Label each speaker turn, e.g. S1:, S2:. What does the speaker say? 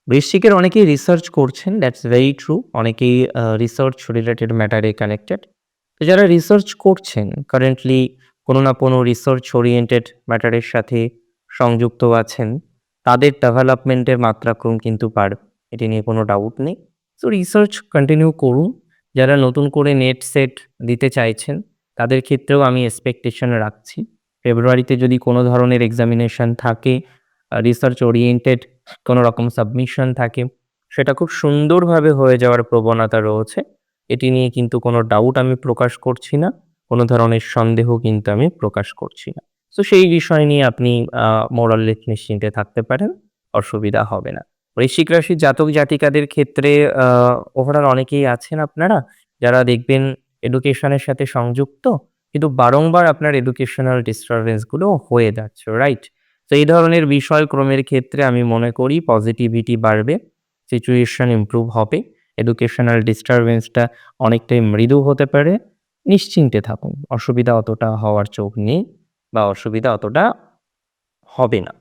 S1: বৃশ্চিকের অনেকেই রিসার্চ করছেন, that's very true. অনেকেই রিসার্চ রিলেটেড ম্যাটারে কানেক্টেড। তো যারা রিসার্চ করছেন কারেন্টলি কোনো না কোনো রিসার্চ ওরিয়েন্টেড ম্যাটারের সাথে সংযুক্ত আছেন, তাদের ডেভেলপমেন্টের মাত্রাক্রম কিন্তু বাড়বে। এটি নিয়ে কোনো ডাউট নেই। সো রিসার্চ কন্টিনিউ করুন। যারা নতুন করে নেট সেট দিতে চাইছেন, তাদের ক্ষেত্রেও আমি এক্সপেকটেশন রাখছি। ফেব্রুয়ারিতে যদি কোনো ধরনের এক্সামিনেশন থাকে, রিসার্চ ওরিয়েন্টেড কোনো রকম সাবমিশন থাকে, সেটা খুব সুন্দরভাবে হয়ে যাওয়ার প্রবণতা রয়েছে। এটি নিয়ে কিন্তু কোনো ডাউট আমি প্রকাশ করছি না। কোনো ধরনের সন্দেহ কিন্তু আমি প্রকাশ করছি না। সো সেই বিষয় নিয়ে আপনি মোরাললেস নিশ্চিন্তে থাকতে পারেন। অসুবিধা হবে না। বৃশ্চিক রাশির জাতক-জাতিকাদের ক্ষেত্রে আ ওভারঅল অনেকেই আছেন আপনারা, যারা দেখবেন এডুকেশনের সাথে সংযুক্ত, কিন্তু বারংবার আপনার এডুকেশনাল ডিস্টার্বেন্স গুলো হয়ে যাচ্ছে, রাইট? তো এই ধরনের বিষয়ক্রমের ক্ষেত্রে আমি মনে করি পজিটিভিটি বাড়বে, সিচুয়েশন ইমপ্রুভ হবে। এডুকেশনাল ডিস্টারবেন্সটা অনেকটাই মৃদু হতে পারে। নিশ্চিন্তে থাকুন। অসুবিধা অতটা হওয়ার চোখ নেই বা অসুবিধা অতটা হবে না।